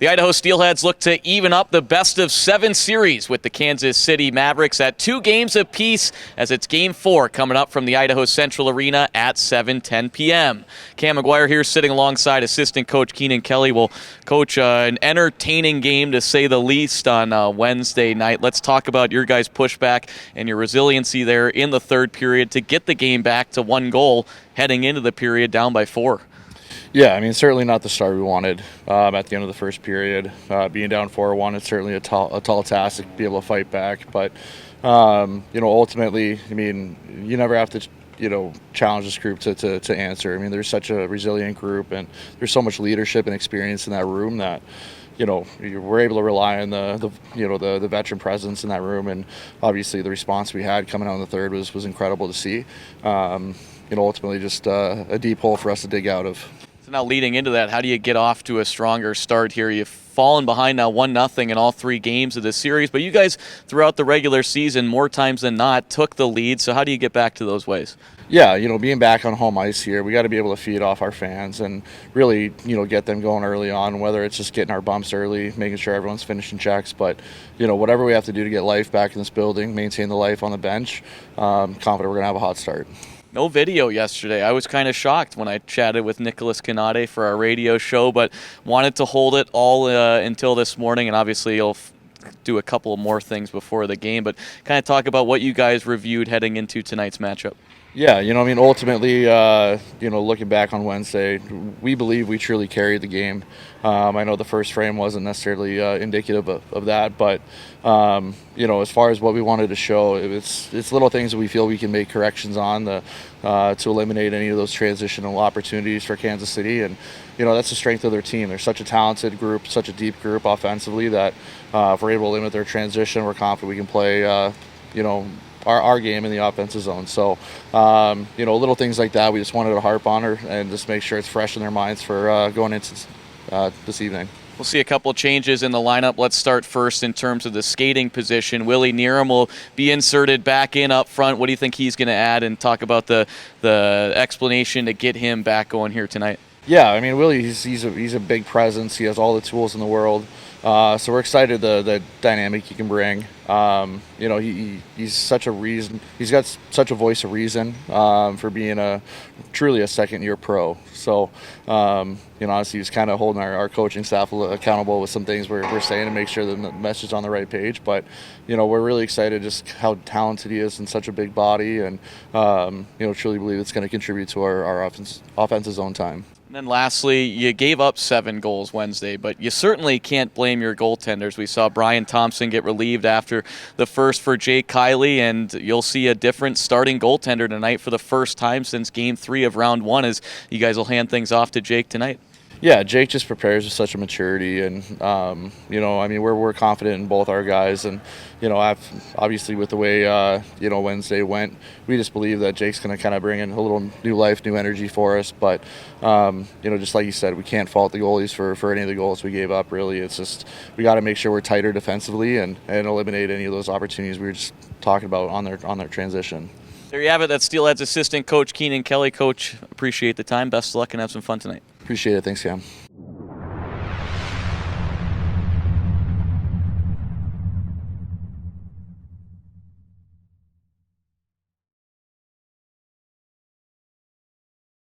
The Idaho Steelheads look to even up the best-of-7 series with the Kansas City Mavericks at 2 games apiece, as it's Game 4 coming up from the Idaho Central Arena at 7:10 p.m. Cam McGuire here sitting alongside assistant coach Keenan Kelly. Will coach an entertaining game, to say the least, on Wednesday night. Let's talk about your guys' pushback and your resiliency there in the third period to get the game back to 1 goal heading into the period down by 4. Yeah, I mean, certainly not the start we wanted at the end of the first period. Being down 4-1, it's certainly a tall task to be able to fight back. But, ultimately, I mean, you never have to, challenge this group to answer. I mean, there's such a resilient group, and there's so much leadership and experience in that room that, we're able to rely on the veteran presence in that room. And obviously the response we had coming out in the third was incredible to see. Ultimately just a deep hole for us to dig out of. So now leading into that, how do you get off to a stronger start here? You've fallen behind now 1-0 in all 3 games of this series, but you guys throughout the regular season, more times than not, took the lead. So how do you get back to those ways? Yeah, being back on home ice here, we got to be able to feed off our fans and really, get them going early on, whether it's just getting our bumps early, making sure everyone's finishing checks. But, whatever we have to do to get life back in this building, maintain the life on the bench, confident we're going to have a hot start. No video yesterday. I was kind of shocked when I chatted with Nicholas Keenan for our radio show, but wanted to hold it all until this morning, and obviously you'll do a couple more things before the game, but kind of talk about what you guys reviewed heading into tonight's matchup. Yeah, ultimately, looking back on Wednesday, we believe we truly carried the game. I know the first frame wasn't necessarily indicative of that, but, as far as what we wanted to show, it's little things that we feel we can make corrections on to eliminate any of those transitional opportunities for Kansas City. And, that's the strength of their team. They're such a talented group, such a deep group offensively that if we're able to limit their transition, we're confident we can play, our game in the offensive zone. So, little things like that we just wanted to harp on her and just make sure it's fresh in their minds for going into this evening. We'll see a couple changes in the lineup. Let's start first in terms of the skating position. Willie Nierum will be inserted back in up front. What do you think he's going to add, and talk about the explanation to get him back going here tonight? Yeah, I mean, Willie, he's a big presence. He has all the tools in the world. So we're excited the dynamic he can bring. He's such a reason. He's got such a voice of reason for being truly a second-year pro. So, honestly, he's kind of holding our coaching staff accountable with some things we're saying to make sure the message is on the right page. But, we're really excited just how talented he is in such a big body, and, truly believe it's going to contribute to our offensive zone time. And then lastly, you gave up 7 goals Wednesday, but you certainly can't blame your goaltenders. We saw Brian Thompson get relieved after the first for Jake Kiley, and you'll see a different starting goaltender tonight for the first time since Game 3 of Round 1, as you guys will hand things off to Jake tonight. Yeah, Jake just prepares with such a maturity, and we're confident in both our guys, and obviously with the way Wednesday went, we just believe that Jake's going to kind of bring in a little new life, new energy for us. But just like you said, we can't fault the goalies for any of the goals we gave up. Really, it's just we got to make sure we're tighter defensively and eliminate any of those opportunities we were just talking about on their transition. There you have it. That's Steelheads assistant coach Keenan Kelly. Coach, appreciate the time. Best of luck and have some fun tonight. Appreciate it. Thanks, Cam.